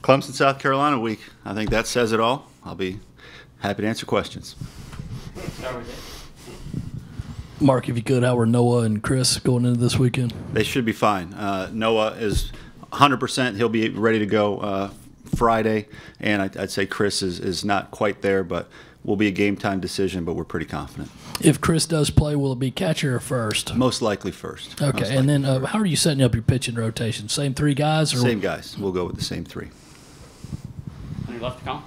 Clemson, South Carolina week. I think that says it all. I'll be happy to answer questions. Mark, if you could, how are Noah and Chris going into this weekend? They should be fine. Noah is 100%. He'll be ready to go Friday, and I'd say Chris is not quite there, but will be a game-time decision, but we're pretty confident. If Chris does play, will it be catcher or first? Most likely first. Okay, and then how are you setting up your pitching rotation? Same three guys? Or? Same guys. We'll go with the same three. Any left to come?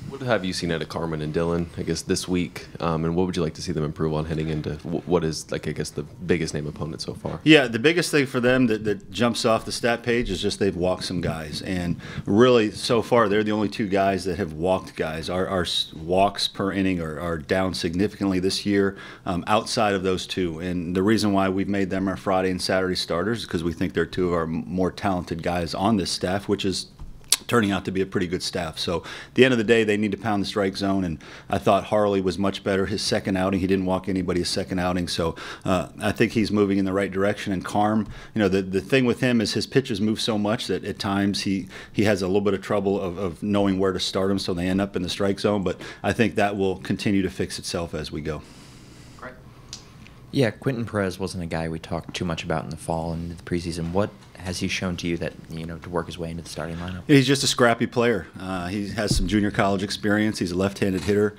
What have you seen out of Carmen and Dylan, I guess, this week? And what would you like to see them improve on heading into what is, like, I guess, the biggest name opponent so far? Yeah, the biggest thing for them that jumps off the stat page is just they've walked some guys. And really, so far, they're the only two guys that have walked guys. Our walks per inning are down significantly this year outside of those two. And the reason why we've made them our Friday and Saturday starters is because we think they're two of our more talented guys on this staff, which is turning out to be a pretty good staff. So at the end of the day, they need to pound the strike zone, and I thought Harley was much better his second outing. He didn't walk anybody his second outing, so I think he's moving in the right direction. And Carm, the thing with him is his pitches move so much that at times he has a little bit of trouble of knowing where to start him, so they end up in the strike zone, but I think that will continue to fix itself as we go. Great. Yeah, Quintin Perez wasn't a guy we talked too much about in the fall and the preseason. What has he shown to you that, to work his way into the starting lineup? He's just a scrappy player. He has some junior college experience. He's a left-handed hitter.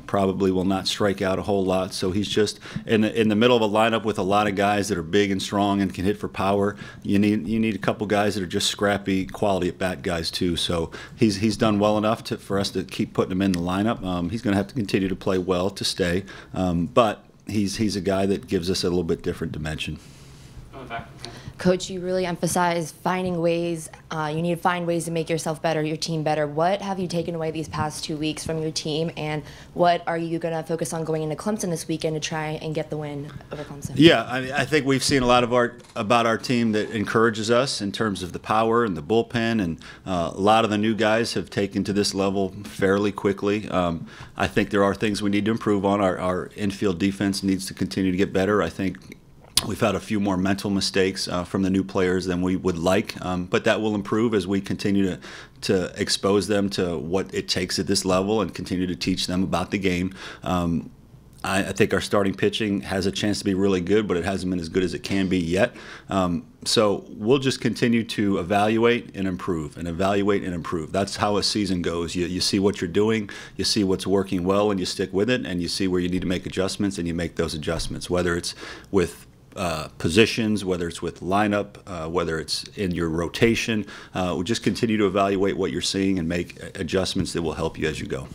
Probably will not strike out a whole lot. So he's just in the middle of a lineup with a lot of guys that are big and strong and can hit for power. You need a couple guys that are just scrappy, quality at bat guys too. So he's done well enough for us to keep putting him in the lineup. He's going to have to continue to play well to stay, but he's a guy that gives us a little bit different dimension. Coach, you really emphasize finding ways. You need to find ways to make yourself better, your team better. What have you taken away these past 2 weeks from your team, and what are you going to focus on going into Clemson this weekend to try and get the win over Clemson? Yeah, I think we've seen a lot of about our team that encourages us in terms of the power and the bullpen, and a lot of the new guys have taken to this level fairly quickly. I think there are things we need to improve on. Our infield defense needs to continue to get better. I think we've had a few more mental mistakes from the new players than we would like, but that will improve as we continue to expose them to what it takes at this level and continue to teach them about the game. I think our starting pitching has a chance to be really good, but it hasn't been as good as it can be yet. So we'll just continue to evaluate and improve and evaluate and improve. That's how a season goes. You see what you're doing, you see what's working well, and you stick with it, and you see where you need to make adjustments, and you make those adjustments, whether it's with positions, whether it's with lineup, whether it's in your rotation. We'll just continue to evaluate what you're seeing and make adjustments that will help you as you go.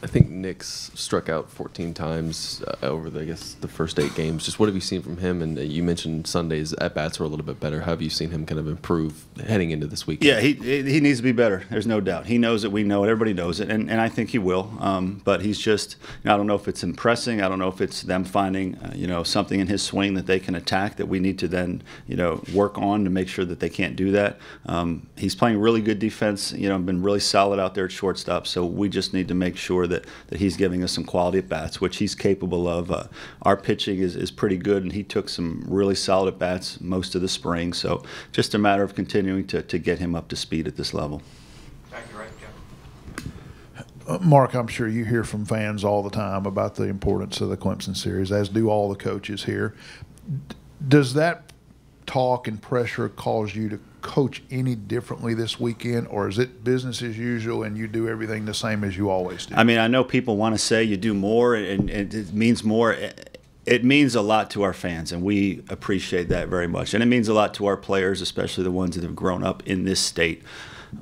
I think Nick's struck out 14 times over the first 8 games. Just what have you seen from him? And you mentioned Sundays at-bats were a little bit better. How have you seen him kind of improve heading into this weekend? Yeah, he needs to be better. There's no doubt. He knows it. We know it. Everybody knows it. And I think he will. But he's just, I don't know if it's impressing. I don't know if it's them finding, something in his swing that they can attack that we need to then, work on to make sure that they can't do that. He's playing really good defense, been really solid out there at shortstop. So we just need to make sure that he's giving us some quality at bats, which he's capable of. Our pitching is pretty good, and he took some really solid at bats most of the spring. So just a matter of continuing to get him up to speed at this level. Back to right, Jeff. Mark, I'm sure you hear from fans all the time about the importance of the Clemson series, as do all the coaches here. Does that talk and pressure cause you to coach any differently this weekend, or is it business as usual and you do everything the same as you always do? I mean, I know people want to say you do more, and it means more. It means a lot to our fans, and we appreciate that very much. And it means a lot to our players, especially the ones that have grown up in this state.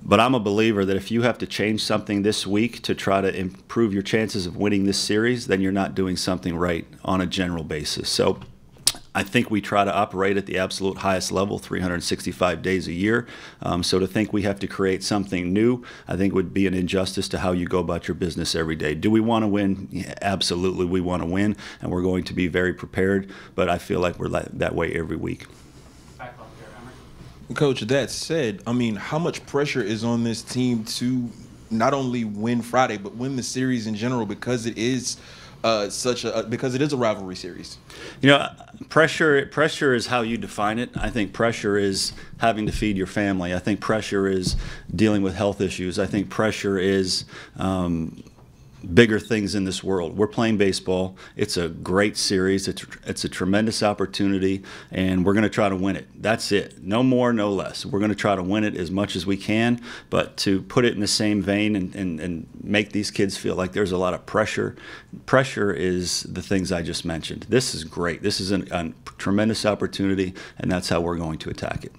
But I'm a believer that if you have to change something this week to try to improve your chances of winning this series, then you're not doing something right on a general basis. So I think we try to operate at the absolute highest level 365 days a year. So to think we have to create something new, I think would be an injustice to how you go about your business every day. Do we want to win? Yeah, absolutely we want to win, and we're going to be very prepared, but I feel like we're that way every week. Coach, that said, I mean, how much pressure is on this team to not only win Friday, but win the series in general, because it is because it is a rivalry series? You know, pressure is how you define it. I think pressure is having to feed your family. I think pressure is dealing with health issues. I think pressure is bigger things in this world. We're playing baseball. It's a great series. It's a tremendous opportunity, and we're going to try to win it. That's it. No more, no less. We're going to try to win it as much as we can, but to put it in the same vein and make these kids feel like there's a lot of pressure. Pressure is the things I just mentioned. This is great. This is a tremendous opportunity, and that's how we're going to attack it.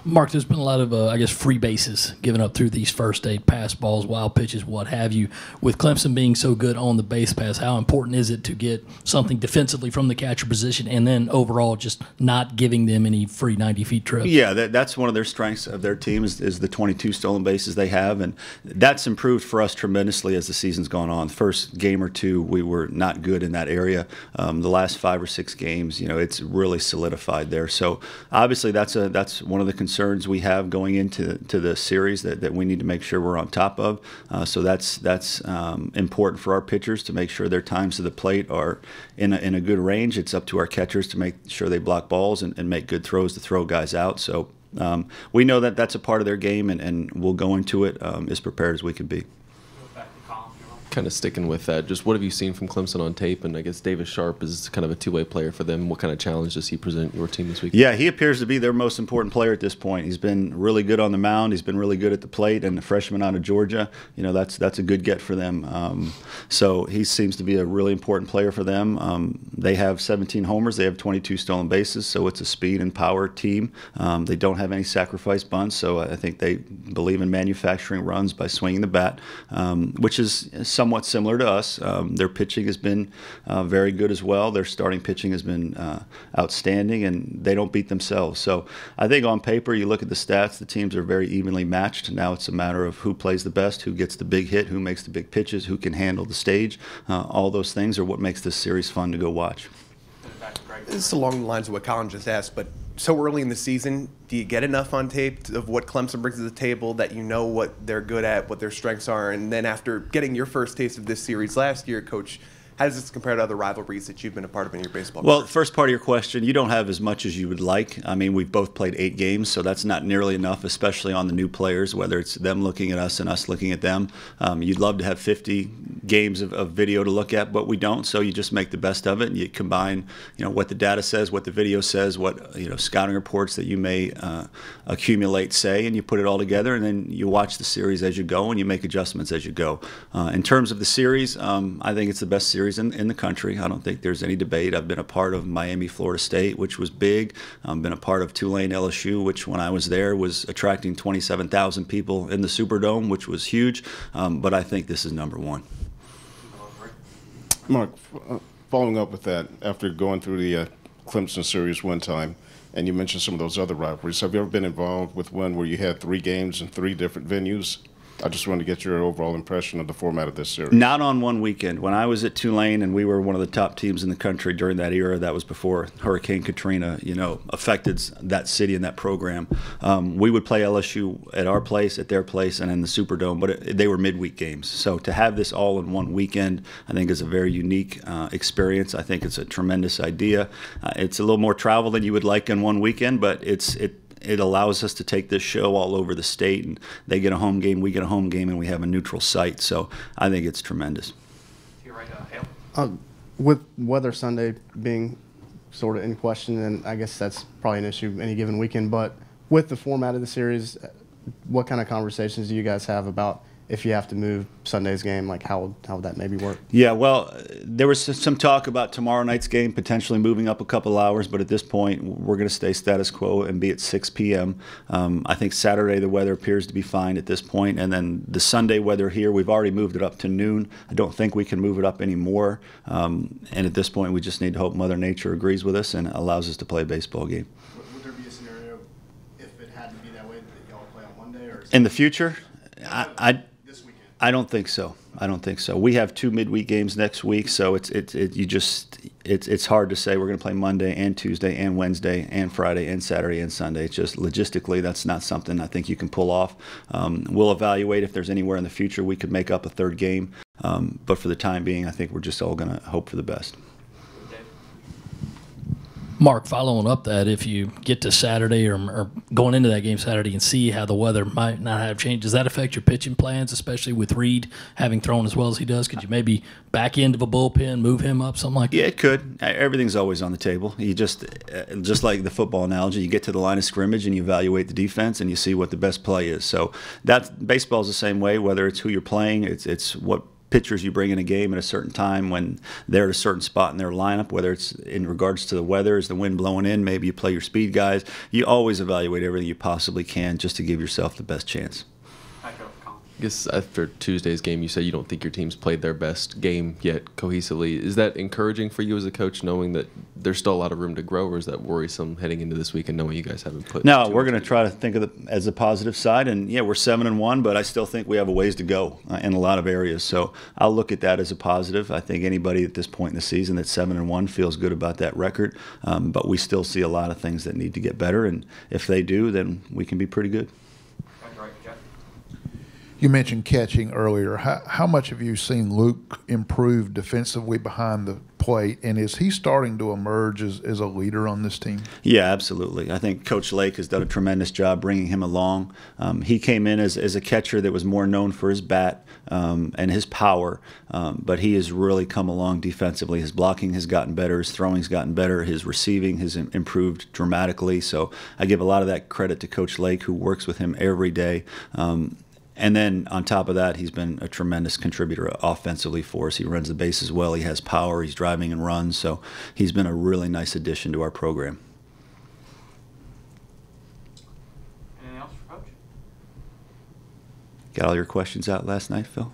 Mark, there's been a lot of, I guess, free bases given up through these first 8 pass balls, wild pitches, what have you. With Clemson being so good on the base pass, how important is it to get something defensively from the catcher position and then overall just not giving them any free 90-feet trips? Yeah, that's one of their strengths of their team is the 22 stolen bases they have, and that's improved for us tremendously as the season's gone on. The first game or two, we were not good in that area. The last 5 or 6 games, it's really solidified there. So obviously that's one of the concerns we have going into the series that we need to make sure we're on top of. So that's important for our pitchers to make sure their times to the plate are in a good range. It's up to our catchers to make sure they block balls and make good throws to throw guys out. So we know that that's a part of their game, and we'll go into it as prepared as we can be. Kind of sticking with that, just what have you seen from Clemson on tape? And I guess Davis Sharp is kind of a two-way player for them. What kind of challenge does he present your team this week? Yeah, he appears to be their most important player at this point. He's been really good on the mound. He's been really good at the plate, and the freshman out of Georgia, that's a good get for them. So he seems to be a really important player for them. They have 17 homers. They have 22 stolen bases, so it's a speed and power team. They don't have any sacrifice bunts, so I think they believe in manufacturing runs by swinging the bat, which is somewhat similar to us. Their pitching has been very good as well. Their starting pitching has been outstanding, and they don't beat themselves. So I think on paper, you look at the stats, the teams are very evenly matched. Now it's a matter of who plays the best, who gets the big hit, who makes the big pitches, who can handle the stage. All those things are what makes this series fun to go watch. This is along the lines of what Colin just asked, but so early in the season, do you get enough on tape of what Clemson brings to the table that you know what they're good at, what their strengths are? And then after getting your first taste of this series last year, Coach, how does this compare to other rivalries that you've been a part of in your baseball career? Well, first part of your question, you don't have as much as you would like. I mean, we've both played 8 games, so that's not nearly enough, especially on the new players, whether it's them looking at us and us looking at them. You'd love to have 50 games of video to look at, but we don't, so you just make the best of it, and you combine what the data says, what the video says, what scouting reports that you may accumulate say, and you put it all together, and then you watch the series as you go, and you make adjustments as you go. In terms of the series, I think it's the best series in the country. I don't think there's any debate. I've been a part of Miami, Florida State, which was big. I've been a part of Tulane, LSU, which when I was there was attracting 27,000 people in the Superdome, which was huge. But I think this is number one. Mark, following up with that, after going through the Clemson series one time, and you mentioned some of those other rivalries, have you ever been involved with one where you had 3 games in 3 different venues? I just wanted to get your overall impression of the format of this series. Not on one weekend. When I was at Tulane and we were one of the top teams in the country during that era, that was before Hurricane Katrina, affected that city and that program. We would play LSU at our place, at their place, and in the Superdome, but they were midweek games. So to have this all in one weekend, I think is a very unique experience. I think it's a tremendous idea. It's a little more travel than you would like in one weekend, but it allows us to take this show all over the state, and they get a home game, we get a home game, and we have a neutral site. So I think it's tremendous. You're right, Hale. With weather Sunday being sort of in question, and I guess that's probably an issue any given weekend, but with the format of the series, what kind of conversations do you guys have about if you have to move Sunday's game, like how would that maybe work? Yeah, well, there was some talk about tomorrow night's game potentially moving up a couple hours, but at this point, we're going to stay status quo and be at 6 p.m. I think Saturday the weather appears to be fine at this point, and then the Sunday weather here, we've already moved it up to noon. I don't think we can move it up anymore, and at this point, we just need to hope Mother Nature agrees with us and allows us to play a baseball game. Would there be a scenario if it had to be that way that y'all play on Monday? Or in the future? this weekend? I don't think so. I don't think so. We have 2 midweek games next week, so it's hard to say we're going to play Monday and Tuesday and Wednesday and Friday and Saturday and Sunday. It's just logistically that's not something I think you can pull off. We'll evaluate if there's anywhere in the future we could make up a 3rd game, but for the time being, I think we're just all going to hope for the best. Mark, following up that, if you get to Saturday or going into that game Saturday and see how the weather might not have changed, does that affect your pitching plans, especially with Reed having thrown as well as he does? Could you maybe back into a bullpen, move him up, something like that? Yeah, it could. Everything's always on the table. You just like the football analogy, you get to the line of scrimmage and you evaluate the defense and you see what the best play is. So baseball's the same way, whether it's who you're playing, it's what pitchers you bring in a game at a certain time when they're at a certain spot in their lineup, whether it's in regards to the weather, is the wind blowing in, maybe you play your speed guys. You always evaluate everything you possibly can just to give yourself the best chance. I guess after Tuesday's game, you said you don't think your team's played their best game yet cohesively. Is that encouraging for you as a coach, knowing that there's still a lot of room to grow, or is that worrisome heading into this week and knowing you guys haven't put? No, we're going to try to think of it as a positive side, and yeah, we're 7-1, but I still think we have a ways to go in a lot of areas. So I'll look at that as a positive. I think anybody at this point in the season that's 7-1 feels good about that record, but we still see a lot of things that need to get better, and if they do, then we can be pretty good. You mentioned catching earlier. How much have you seen Luke improve defensively behind the plate, and is he starting to emerge as a leader on this team? Yeah, absolutely. I think Coach Lake has done a tremendous job bringing him along. He came in as a catcher that was more known for his bat and his power, but he has really come along defensively. His blocking has gotten better, his throwing's gotten better, his receiving has improved dramatically. So I give a lot of that credit to Coach Lake, who works with him every day. And then on top of that, he's been a tremendous contributor offensively for us. He runs the bases well. He has power. He's driving and runs. So he's been a really nice addition to our program. Anything else for Coach? Got all your questions out last night, Phil?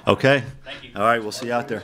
Okay. Thank you. All right, we'll see you out there.